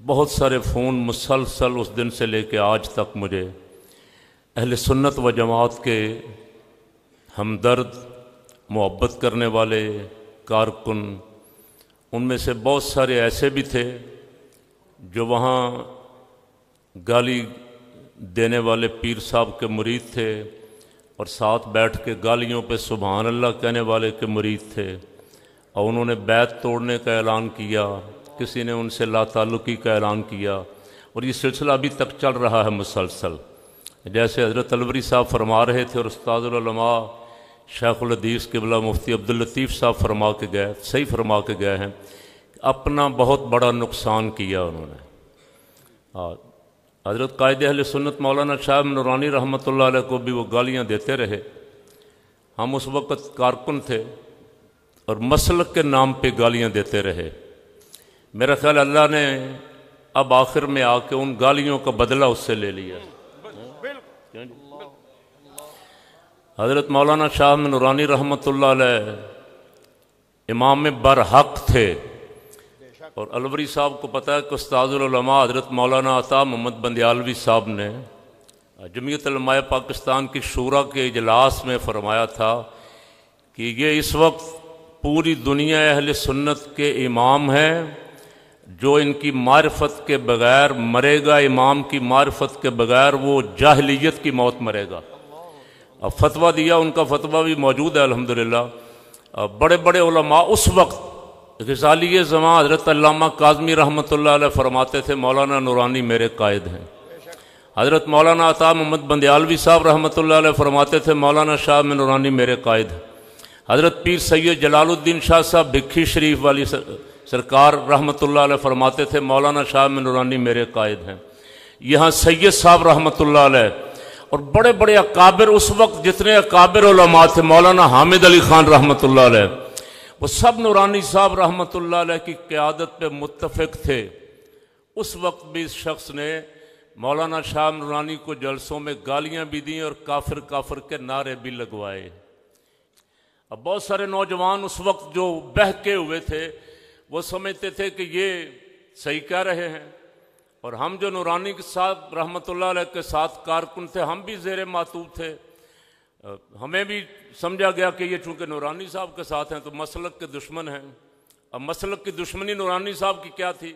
بہت سارے فون مسلسل اس دن سے لے کے آج تک مجھے اہل سنت و جماعت کے ہمدرد، محبت کرنے والے کارکن، ان میں سے بہت سارے ایسے بھی تھے جو وہاں گالی دینے والے پیر صاحب کے مرید تھے اور ساتھ بیٹھ کے گالیوں پہ سبحان اللہ کہنے والے کے مرید تھے، اور انہوں نے بیعت توڑنے کا اعلان کیا، کسی نے ان سے لا تعلقی کا اعلان کیا، اور یہ سلسلہ ابھی تک چل رہا ہے مسلسل۔ جیسے حضرت الوری صاحب فرما رہے تھے اور استاد العلماء شیخ الحدیث قبلہ مفتی عبداللطیف صاحب فرما کے گئے، صحیح فرما کے گئے ہیں، اپنا بہت بڑا نقصان کیا انہوں نے۔ حضرت قائد اہل سنت مولانا شاہ نورانی رحمۃ اللہ علیہ کو بھی وہ گالیاں دیتے رہے۔ ہم اس وقت کارکن تھے اور مسلک کے نام پہ گالیاں دیتے رہے۔ میرا خیال اللہ نے اب آخر میں آ کے ان گالیوں کا بدلہ اس سے لے لیا۔ حضرت مولانا شاہ نورانی رحمۃ اللہ علیہ امام برحق تھے، اور الوری صاحب کو پتہ ہے کہ استاد العلماء حضرت مولانا عطا محمد بندیالوی صاحب نے جمعیت علماء پاکستان کی شورا کے اجلاس میں فرمایا تھا کہ یہ اس وقت پوری دنیا اہل سنت کے امام ہیں، جو ان کی معرفت کے بغیر مرے گا، امام کی معرفت کے بغیر وہ جاہلیت کی موت مرے گا۔ اب فتویٰ دیا، ان کا فتویٰ بھی موجود ہے الحمدللہ۔ بڑے بڑے علماء اس وقت غزالی زمان حضرت علامہ کاظمی رحمۃ اللہ علیہ فرماتے تھے مولانا نورانی میرے قائد ہیں۔ حضرت مولانا عطا محمد بندیالوی صاحب رحمۃ اللہ علیہ فرماتے تھے مولانا شاہ نورانی میرے قائد ہیں۔ حضرت پیر سید جلال الدین شاہ صاحب بھکھی شریف والی سرکار رحمۃ اللہ علیہ فرماتے تھے مولانا شاہ نورانی میرے قائد ہیں۔ یہاں سید صاحب رحمۃ اللہ علیہ اور بڑے بڑے اکابر، اس وقت جتنے اکابر علماء تھے، مولانا حامد علی خان رحمۃ اللہ علیہ، وہ سب نورانی صاحب رحمۃ اللہ علیہ کی قیادت پہ متفق تھے۔ اس وقت بھی اس شخص نے مولانا شاہ نورانی کو جلسوں میں گالیاں بھی دیں اور کافر کافر کے نعرے بھی لگوائے۔ اب بہت سارے نوجوان اس وقت جو بہکے ہوئے تھے وہ سمجھتے تھے کہ یہ صحیح کہہ رہے ہیں، اور ہم جو نورانی کے ساتھ رحمۃ اللہ علیہ کے ساتھ کارکن تھے، ہم بھی زیر معتوب تھے، ہمیں بھی سمجھا گیا کہ یہ چونکہ نورانی صاحب کے ساتھ ہیں تو مسلک کے دشمن ہیں۔ اب مسلک کی دشمنی نورانی صاحب کی کیا تھی؟